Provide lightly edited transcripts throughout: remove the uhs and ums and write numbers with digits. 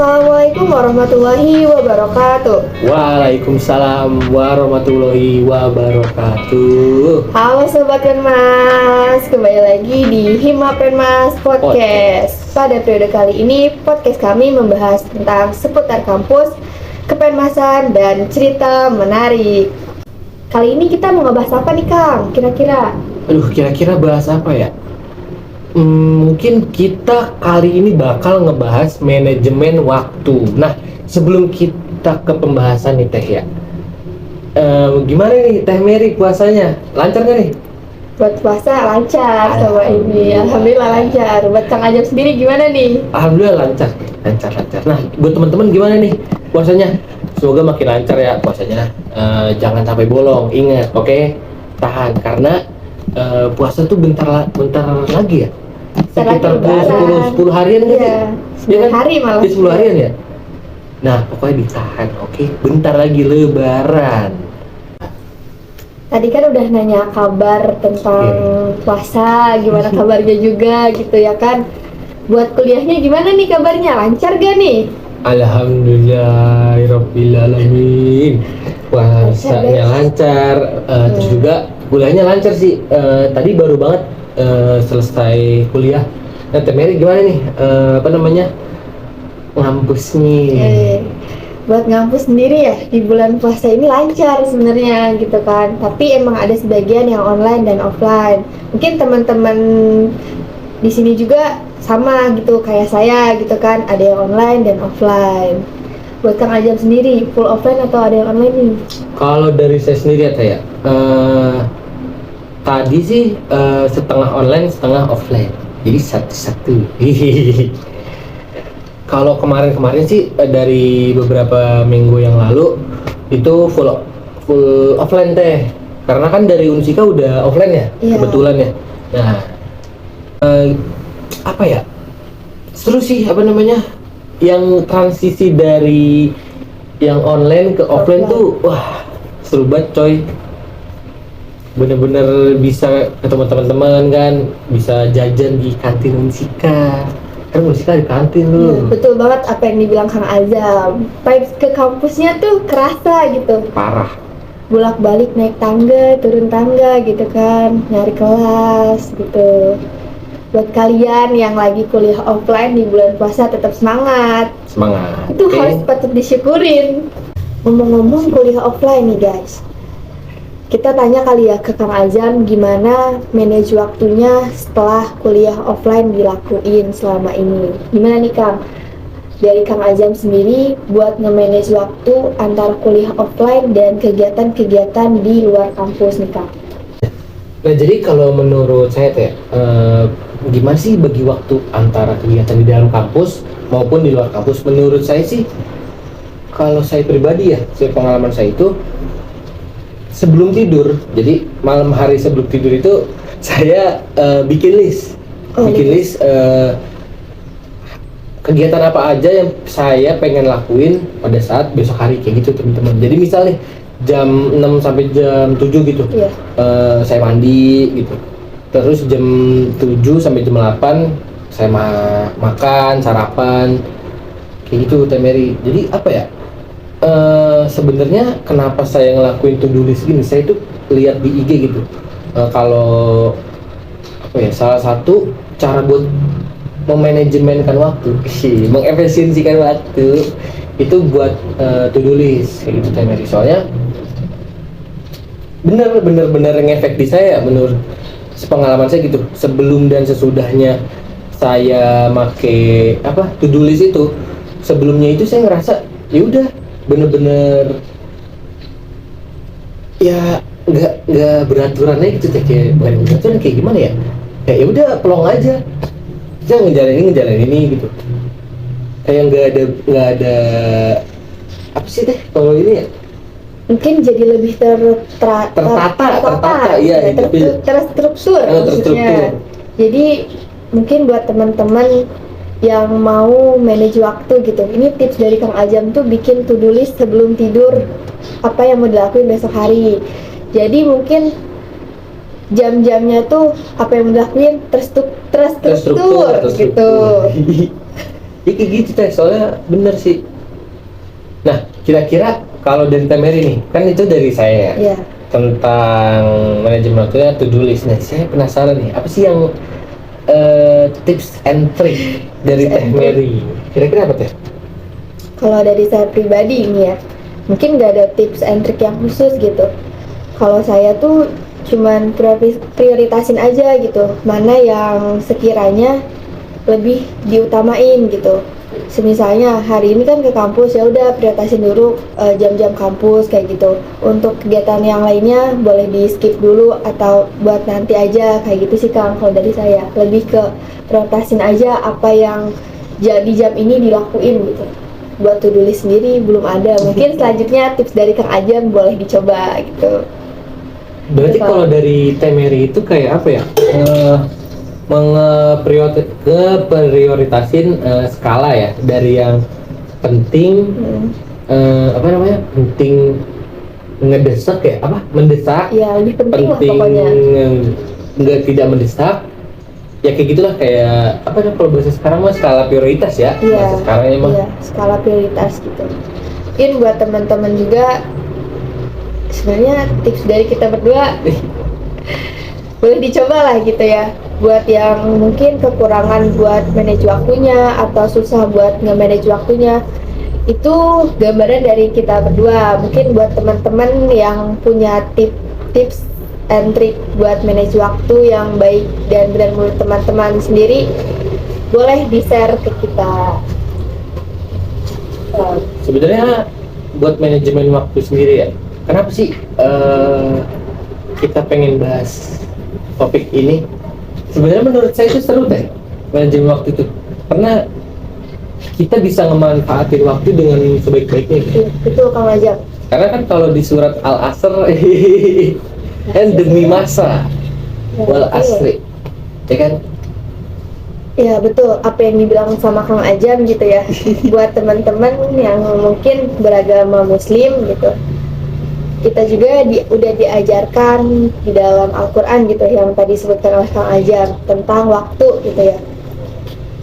Assalamualaikum warahmatullahi wabarakatuh. Waalaikumsalam warahmatullahi wabarakatuh. Halo Sobat Penmas, kembali lagi di Hima Penmas Podcast. Pada periode kali ini, podcast kami membahas tentang seputar kampus, kepenmasan, dan cerita menarik. Kali ini kita mau ngebahas apa nih Kang, kira-kira? Kira-kira bahas apa ya? Mungkin kita kali ini bakal ngebahas manajemen waktu. Nah, sebelum kita ke pembahasan nih Teh ya, gimana nih Teh Mary puasanya? Lancar gak nih? Buat puasa lancar sama ini, Alhamdulillah lancar. Buat Kang Ajam sendiri gimana nih? Alhamdulillah lancar. Nah, buat teman-teman gimana nih puasanya? Semoga makin lancar ya puasanya. Jangan sampai bolong. Ingat, oke? Tahan karena puasa tuh bentar lagi ya. Sekitar 10 harian kan? Iya, 10 hari malah. 10 harian ya. Nah, pokoknya ditahan, oke? Bentar lagi lebaran. Tadi kan udah nanya kabar tentang puasa, gimana kabarnya juga gitu ya kan. Buat kuliahnya gimana nih kabarnya? Lancar gak nih? Alhamdulillahirabbil alamin. Puasanya lancar, terus juga kuliahnya lancar sih. Tadi baru banget selesai kuliah. Nah, Teh Mary gimana nih? Ngampus nih. Buat ngampus sendiri ya di bulan puasa ini lancar sebenarnya gitu kan. Tapi emang ada sebagian yang online dan offline. Mungkin teman-teman di sini juga sama gitu kayak saya gitu kan, ada yang online dan offline. Buat Kang Ajam sendiri, full offline atau ada yang online nih? Kalau dari saya sendiri ya Teh ya, tadi sih setengah online setengah offline, jadi satu-satu. Kalau kemarin sih dari beberapa minggu yang lalu itu full offline Teh, karena kan dari Unsika udah offline ya, kebetulan ya. Nah, apa ya, seru sih yang transisi dari yang online ke offline tuh, wah seru banget coy. Bener-bener bisa ketemu teman-teman kan, bisa jajan di kantin Unsika. Kan Unsika di kantin tuh. Betul banget apa yang dibilang Kang Azam. Vibes ke kampusnya tuh kerasa gitu. Parah. Bolak-balik naik tangga, turun tangga gitu kan, nyari kelas gitu. Buat kalian yang lagi kuliah offline di bulan puasa tetap semangat. Itu harus patut disyukurin. Ngomong-ngomong kuliah offline nih guys, kita tanya kali ya ke Kang Azam gimana manage waktunya setelah kuliah offline dilakuin selama ini. Gimana nih Kang? Dari Kang Azam sendiri buat nge-manage waktu antara kuliah offline dan kegiatan-kegiatan di luar kampus nih Kang. Nah, jadi kalau menurut saya Teh, gimana sih bagi waktu antara kegiatan di dalam kampus maupun di luar kampus? Menurut saya sih, kalau saya pribadi ya, pengalaman saya itu sebelum tidur, jadi malam hari sebelum tidur itu saya bikin list kegiatan apa aja yang saya pengen lakuin pada saat besok hari kayak gitu teman-teman. Jadi misal nih jam 6 sampai jam 7 gitu, saya mandi gitu, terus jam 7 sampai jam 8 saya makan, sarapan kayak gitu Teh Mary. Jadi apa ya, sebenarnya kenapa saya ngelakuin to-do list gini, saya tuh lihat di IG gitu, kalau apa ya, salah satu cara buat memanajemenkan waktu, mengefisiensikan waktu itu buat to-do list kayak gitu Teh Mary. Soalnya bener ngefek di saya menurut pengalaman saya gitu. Sebelum dan sesudahnya saya make to-do list itu, sebelumnya itu saya ngerasa ya udah bener-bener ya nggak beraturan aja gitu Teh. Kayak bukan beraturan, kayak gimana ya, ya udah pelong aja, jangan ngejalanin ini gitu, kayak nggak ada apa sih Teh kalau ini ya, mungkin jadi lebih tertata ya, terstruktur. Jadi mungkin buat teman-teman yang mau manage waktu gitu, ini tips dari Kang Ajam tuh bikin to-do list sebelum tidur apa yang mau dilakuin besok hari. Jadi mungkin jam-jamnya tuh apa yang mau dilakuin terstruktur gitu. Ya kayak gitu teh, soalnya bener sih. Nah, kira-kira kalau dari Temeri nih, kan itu dari saya ya, Iya. tentang manajemen waktunya to-do list. Nah, saya penasaran nih, apa sih yang tips and trick dari Tips Teh and trick. Mary? Kira-kira apa teh? Kalau dari saya pribadi ini ya, mungkin nggak ada tips and trick yang khusus gitu. Kalau saya tuh cuman prioritasin aja gitu, mana yang sekiranya lebih diutamain gitu. Semisalnya hari ini kan ke kampus, ya udah prioritasin dulu jam-jam kampus kayak gitu. Untuk kegiatan yang lainnya boleh di skip dulu atau buat nanti aja kayak gitu sih Kang. Kalau dari saya lebih ke prioritasin aja apa yang di jam ini dilakuin gitu. Buat to do list sendiri belum ada. Mungkin selanjutnya tips dari Kang Ajam boleh dicoba gitu. Berarti Betul. kalau dari Teh Mary itu kayak apa ya? Prioritasin skala ya, dari yang penting, apa namanya, penting ngedesak ya, apa mendesak Ya lebih penting lah penting, pokoknya. nggak tidak mendesak ya, kayak gitulah, kayak apa ya, kalau bahasa sekarang mah skala prioritas ya. Iya, Bahasa sekarangnya mah iya, skala prioritas gitu. Mungkin buat teman-teman juga, sebenarnya tips dari kita berdua boleh dicoba lah gitu ya. Buat yang mungkin kekurangan buat manage waktunya atau susah buat nge-manage waktunya, itu gambaran dari kita berdua. Mungkin buat teman-teman yang punya tips and trick buat manage waktu yang baik dan benar menurut teman-teman sendiri, boleh di-share ke kita. sebenarnya buat manajemen waktu sendiri ya. Kenapa sih kita pengen bahas topik ini? Sebenarnya menurut saya itu seru deh, manajemen waktu itu, karena kita bisa memanfaatin waktu dengan sebaik-baiknya gitu. Betul Kang Ajak. Karena kan kalau di surat Al-Asr kan demi masa wal asri, ya kan? Ya betul, apa yang dibilang sama Kang Ajam gitu ya. Buat teman-teman yang mungkin beragama Muslim gitu, kita juga udah diajarkan di dalam Al-Quran gitu, yang tadi disebutkan oleh Kang Ajam tentang waktu gitu ya.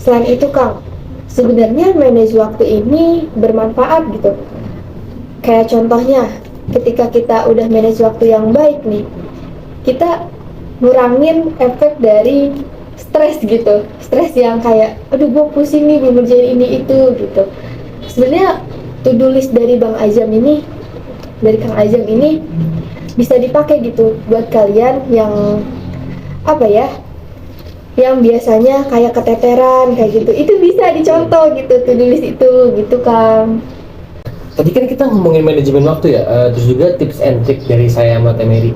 Selain itu Kang, sebenarnya manage waktu ini bermanfaat gitu. Kayak contohnya, ketika kita udah manage waktu yang baik nih, kita ngurangin efek dari stres gitu. Stres yang kayak, aduh gue pusing nih, gue ngerjain ini itu gitu. Sebenarnya to-do list dari Bang Ajam ini, dari Kang Ajam ini bisa dipakai gitu buat kalian yang apa ya, yang biasanya kayak keteteran kayak gitu, itu bisa dicontoh gitu to-do list itu gitu Kang. Tadi kan kita ngomongin manajemen waktu ya, terus juga tips and trick dari saya sama Teh Mary.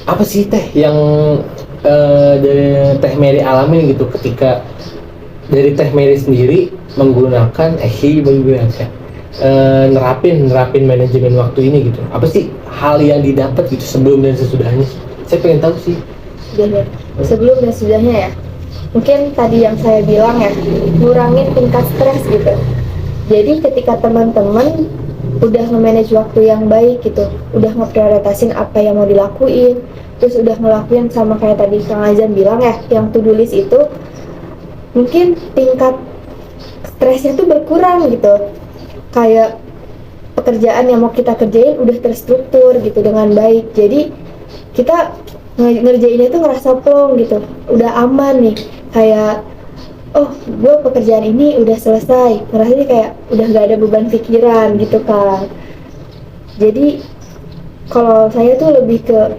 Apa sih Teh yang dari Teh Mary alamin gitu ketika dari Teh Mary sendiri menggunakan nerapin manajemen waktu ini gitu? Apa sih hal yang didapat gitu sebelum dan sesudahnya? Saya pengen tahu sih. Sebelum dan sesudahnya ya. Mungkin tadi yang saya bilang ya, ngurangin tingkat stres gitu. Jadi ketika teman-teman udah nge-manage waktu yang baik gitu, udah ngeprioritasin apa yang mau dilakuin, terus udah ngelakuin sama kayak tadi Kang Azam bilang ya, yang to-do list itu, mungkin tingkat stresnya tuh berkurang gitu. Kayak pekerjaan yang mau kita kerjain udah terstruktur gitu dengan baik. Jadi kita ngerjainnya tuh ngerasa plong gitu, udah aman nih, kayak oh gue pekerjaan ini udah selesai, ngerasanya kayak udah gak ada beban pikiran gitu kan. Jadi kalau saya tuh lebih ke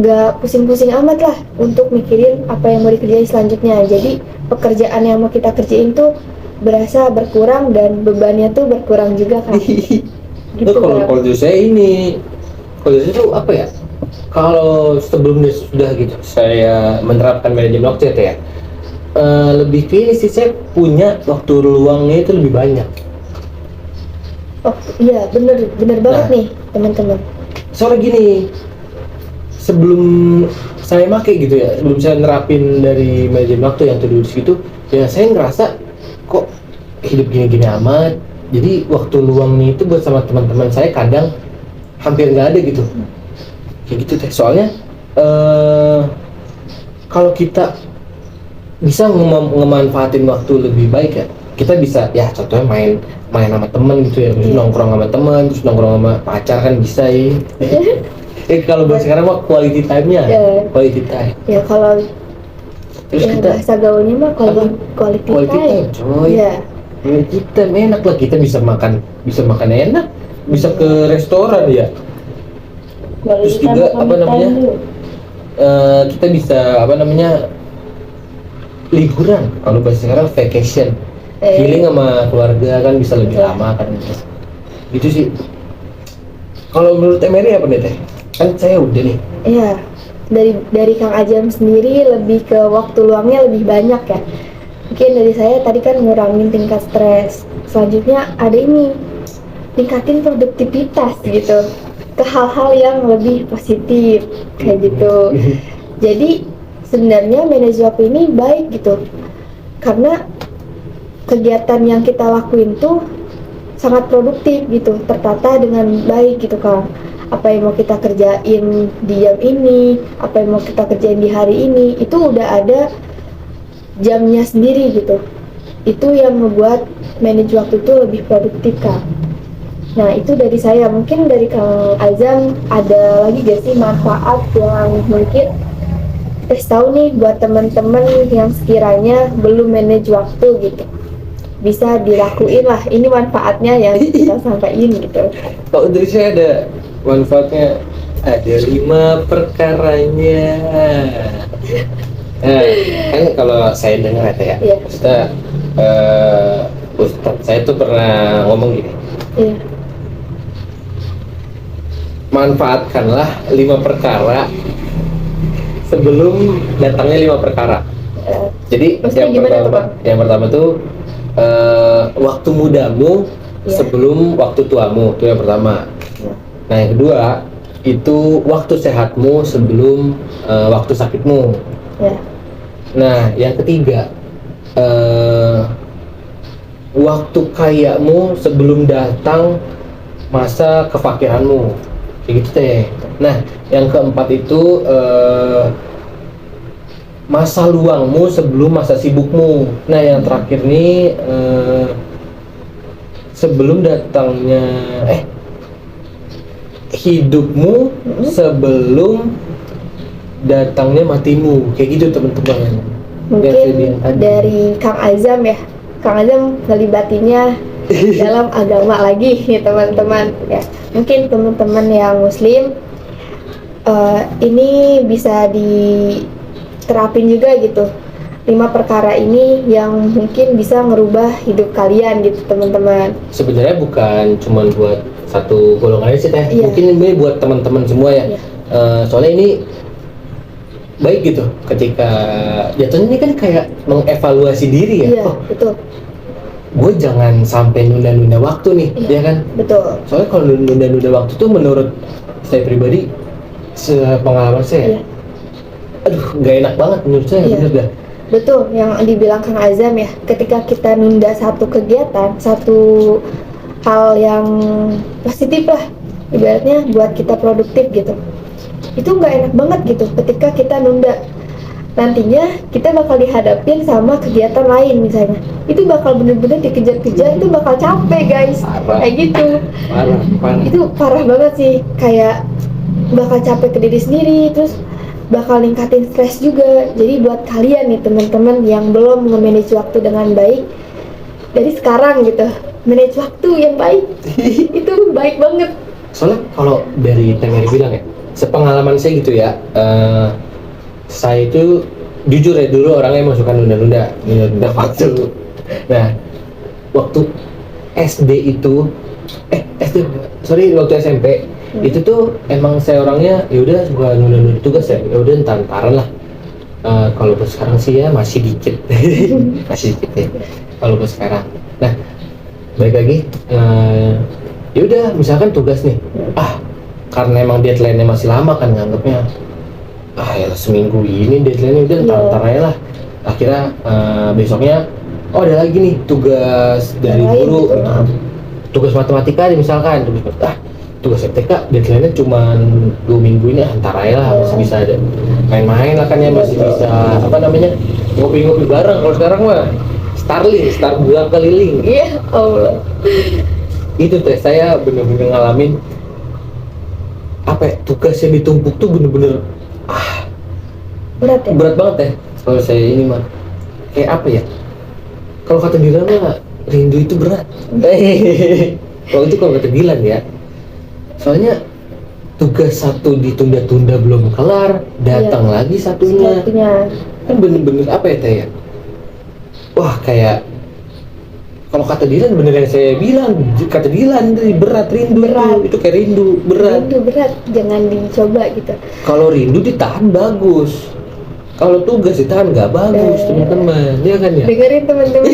gak pusing-pusing amat lah untuk mikirin apa yang mau dikerjain selanjutnya. Jadi pekerjaan yang mau kita kerjain tuh berasa berkurang dan bebannya tuh berkurang juga kan. Gitu Kalau saya ini, kalau saya tuh apa ya, kalau sebelum dan sudah gitu saya menerapkan manajemen waktu ya, lebih ke ini sih, saya punya waktu luangnya itu lebih banyak. Oh iya, bener banget nih teman-teman. Soalnya gini, sebelum saya make gitu ya, sebelum saya nerapin dari manajemen waktu yang to-do list gitu, ya saya ngerasa kok hidup gini-gini amat. Jadi waktu luangnya itu buat sama teman-teman saya kadang hampir nggak ada gitu. Kayak gitu teh. Soalnya kalau kita bisa ngemanfaatin waktu lebih baik ya. Kita bisa ya contohnya main sama temen gitu ya, terus nongkrong sama temen, terus nongkrong sama pacar kan bisa ya. Kalau buat sekarang mah quality time-nya, quality time. Ya kalau terus ya, kita bahasa gaulnya mah kalau quality time. Coy. Ya. Kita enak lah, kita bisa makan enak, bisa ke restoran ya. Terus juga apa namanya? Kita bisa apa namanya? Liburan. Kalau bahasa sekarang vacation. Healing sama keluarga kan bisa lebih lama kan. Gitu sih. Kalau menurut Emery apa nih teh? Kan saya udah nih. Iya. Dari Kang Ajam sendiri lebih ke waktu luangnya lebih banyak ya. Mungkin dari saya tadi kan ngurangin tingkat stres. Selanjutnya ada ini, tingkatin produktivitas gitu ke hal-hal yang lebih positif kayak gitu. Jadi sebenarnya manajemen waktu ini baik gitu, karena kegiatan yang kita lakuin tuh sangat produktif gitu, tertata dengan baik gitu Kang. Apa yang mau kita kerjain di jam ini, apa yang mau kita kerjain di hari ini, itu udah ada jamnya sendiri gitu. Itu yang membuat manajemen waktu itu lebih produktif Kang. Nah itu dari saya. Mungkin dari Kang Azam ada lagi gak sih manfaat yang mungkin tahu nih buat teman-teman yang sekiranya belum manage waktu gitu, bisa dilakuin lah, ini manfaatnya yang kita sampaikan gitu. Kalau dari saya ada manfaatnya, ada 5 perkaranya. Nah, kan kalau saya dengar ya, Ustaz saya tuh pernah ngomong gini. Manfaatkanlah 5 perkara sebelum datangnya 5 perkara. Jadi yang pertama tuh waktu mudamu sebelum waktu tuamu, itu yang pertama. Nah yang kedua itu waktu sehatmu sebelum waktu sakitmu. Nah yang ketiga waktu kayamu sebelum datang masa kefakiranmu, kayak gitu teh. Nah yang keempat itu masa luangmu sebelum masa sibukmu. Nah yang terakhir nih sebelum datangnya hidupmu sebelum datangnya matimu, kayak gitu teman-teman. Mungkin dari Kang Azam ya, Kang Azam ngelibatinya dalam agama lagi nih teman-teman ya. Mungkin teman-teman yang muslim ini bisa diterapin juga gitu, 5 perkara ini yang mungkin bisa ngerubah hidup kalian gitu teman-teman. Sebenarnya bukan cuma buat satu golongan aja sih teh, mungkin ini buat teman-teman semua ya. Soalnya ini baik gitu ketika jatuhnya ini kan kayak mengevaluasi diri ya. Betul. Gue jangan sampai nunda-nunda waktu nih, ya kan? Betul. Soalnya kalau nunda-nunda waktu tuh menurut saya pribadi, sepengalaman saya, aduh nggak enak banget menurut saya, bener dah. Betul, yang dibilang Kang Azam ya, ketika kita nunda satu kegiatan, satu hal yang positif lah, ibaratnya buat kita produktif gitu, itu nggak enak banget gitu ketika kita nunda. Nantinya kita bakal dihadapin sama kegiatan lain misalnya, itu bakal bener-bener dikejar-kejar, itu bakal capek guys, kayak gitu. Parah. Itu parah banget sih, kayak bakal capek ke diri sendiri, terus bakal ningkatin stres juga. Jadi buat kalian nih teman-teman yang belum nge-manage waktu dengan baik, dari sekarang gitu, manage waktu yang baik. Itu baik banget. Soalnya kalau dari Tengeri bilang ya, sepengalaman saya gitu ya, saya itu jujur ya dulu orangnya yang suka nunda-nunda waktu. Nah, waktu SD itu, waktu SMP itu tuh emang saya orangnya ya udah suka nunda-nunda tugas ya udah ntar-ntaran lah. Kalau buat sekarang sih ya masih dikit, masih dikit ya. Kalau buat sekarang, nah balik lagi, ya udah misalkan tugas nih, karena emang deadline-nya masih lama kan nganggapnya. Ya seminggu ini deadline-nya udah ntar aja lah. Akhirnya besoknya ada lagi nih tugas dari guru gitu. Tugas matematika nih misalkan, tugas MTK deadline-nya cuma 2 minggu ini antara ya lah, masih bisa ada main-main lah kan ya, masih bisa apa namanya ngopi-ngopi bareng. Kalau sekarang mah Star bulan keliling. Iya, Allah. Itu teh saya bener-bener ngalamin apa ya, tugas yang ditumpuk tuh bener-bener berat ya? Berat banget ya. Kalau saya ini mah kayak apa ya, kalau kata Dilan mah rindu itu berat. Kalau kata Dilan ya, soalnya tugas satu ditunda-tunda belum kelar, datang lagi satunya. Kan bener-bener apa ya teh ya, wah kayak kalau kata Dilan bener yang saya bilang, kata Dilan berat, rindu berat. Itu kayak rindu berat, jangan dicoba gitu. kalau rindu ditahan bagus, kalau tugas ditahan nggak bagus teman-teman, ya kan ya. Dengerin teman-teman.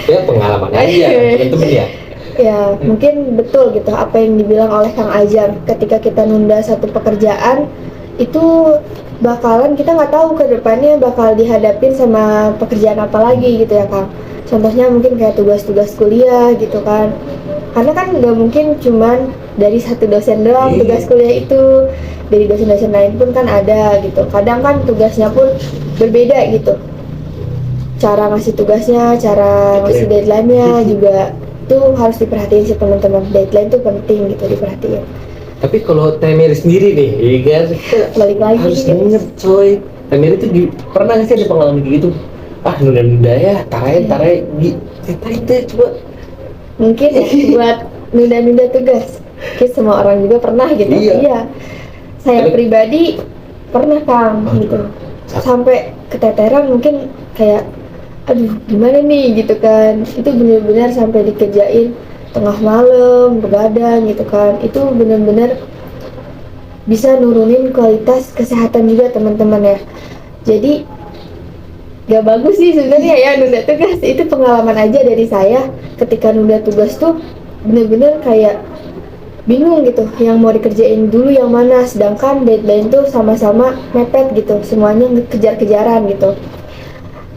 Ya pengalaman aja teman-teman ya. Ya mungkin betul gitu apa yang dibilang oleh Kang Ajam, ketika kita nunda satu pekerjaan itu bakalan kita nggak tahu ke depannya bakal dihadapin sama pekerjaan apa lagi gitu ya Kang. Contohnya mungkin kayak tugas-tugas kuliah gitu kan, karena kan nggak mungkin cuman dari satu dosen doang tugas kuliah itu, dari dosen-dosen lain pun kan ada gitu. Kadang kan tugasnya pun berbeda gitu, cara ngasih tugasnya, cara ngasih deadline-nya juga tuh harus diperhatiin sih teman-teman. Deadline tuh penting gitu diperhatiin. Tapi kalau Temeri sendiri nih, ya kan, balik lagi harus inget coy. Temeri tuh pernah nggak sih ada pengalaman kayak gitu? Nunda-nunda ya, tarai teh coba. Mungkin ya buat nunda-nunda tugas. Mungkin semua orang juga pernah gitu. Iya. Saya pribadi pernah Kang gitu. Sampai keteteran mungkin kayak aduh gimana nih gitu kan. Itu benar-benar sampai dikerjain tengah malam, begadang gitu kan. Itu benar-benar bisa nurunin kualitas kesehatan juga teman-teman ya. Jadi gak bagus sih sebenarnya ya nunda tugas. Itu pengalaman aja dari saya, ketika nunda tugas tuh bener-bener kayak bingung gitu yang mau dikerjain dulu yang mana, sedangkan deadline tuh sama-sama mepet gitu, semuanya kejar-kejaran gitu.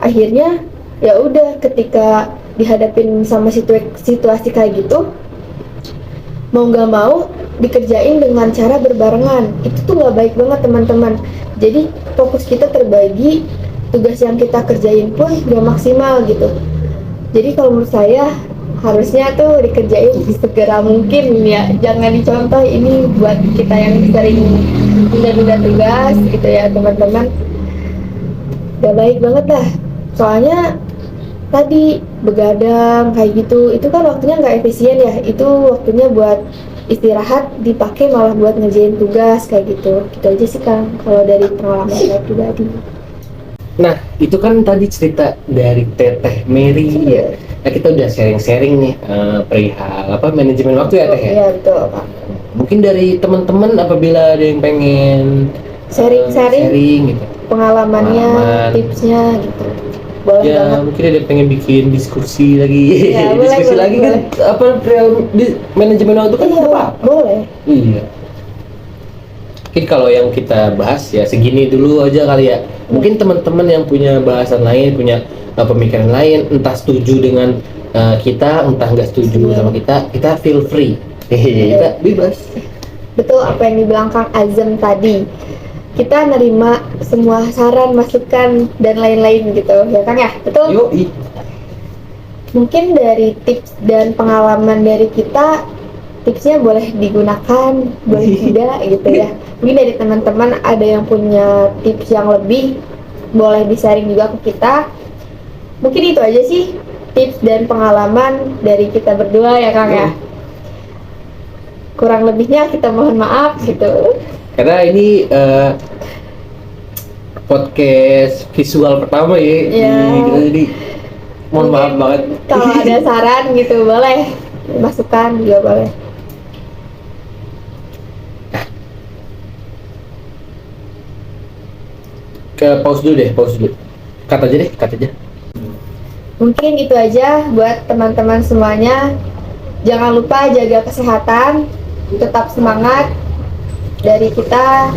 Akhirnya ya udah, ketika dihadapin sama situasi kayak gitu, mau nggak mau dikerjain dengan cara berbarengan. Itu tuh nggak baik banget teman-teman. Jadi fokus kita terbagi, tugas yang kita kerjain pun gak maksimal gitu. Jadi kalau menurut saya harusnya tuh dikerjain segera mungkin ya, jangan dicontoh. Ini buat kita yang sering tunda-tunda tugas gitu ya teman-teman, gak baik banget lah. Soalnya tadi begadang kayak gitu, itu kan waktunya nggak efisien ya. Itu waktunya buat istirahat dipakai malah buat ngerjain tugas kayak gitu. Gitu aja sih Kang kalau dari pengalaman saya pribadi. Nah, itu kan tadi cerita dari Teteh Mary. Iya. Nah, kita udah sharing-sharing nih perihal manajemen waktu ya Teh ya? Iya betul Pak. Mungkin dari teman-teman apabila ada yang pengen sharing gitu, pengalamannya, tipsnya gitu. Boleh ya, banget. mungkin ada yang pengen bikin diskusi lagi. Ya, diskusi boleh, lagi kan perihal manajemen waktu kan apa? Boleh. Iya. Mungkin kalau yang kita bahas ya segini dulu aja kali ya. Mungkin teman-teman yang punya bahasan lain, punya pemikiran lain, entah setuju dengan kita, entah nggak setuju sama kita feel free. Kita bebas. Betul apa yang dibilang Kang Azam tadi. Kita nerima semua saran, masukan dan lain-lain gitu ya Kang ya. Betul? Yoi. Mungkin dari tips dan pengalaman dari kita, tipsnya boleh digunakan, boleh tidak gitu ya. Mungkin dari teman-teman ada yang punya tips yang lebih, boleh di-sharing juga ke kita. Mungkin itu aja sih tips dan pengalaman dari kita berdua ya Kang ya. Kurang lebihnya kita mohon maaf gitu. Karena ini podcast visual pertama ya. Jadi mohon maaf banget. Kalau ada saran gitu boleh, masukan juga boleh. Pause dulu. Cut aja. Mungkin itu aja buat teman-teman semuanya. Jangan lupa jaga kesehatan, tetap semangat. Dari kita,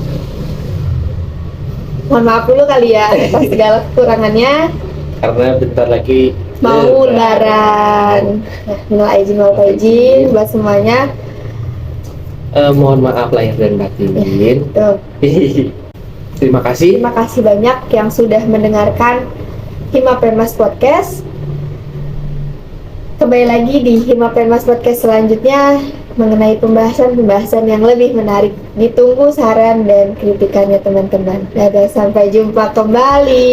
mohon maaf dulu kali ya atas segala kekurangannya. Karena bentar lagi mau lebaran. Minal aidin wal faizin buat semuanya. Mohon maaf lahir dan batin. Tuh. Terima kasih. Terima kasih banyak yang sudah mendengarkan Hima Permas Podcast. Kembali lagi di Hima Permas Podcast selanjutnya mengenai pembahasan yang lebih menarik. Ditunggu saran dan kritikannya teman-teman. Dadah, sampai jumpa kembali.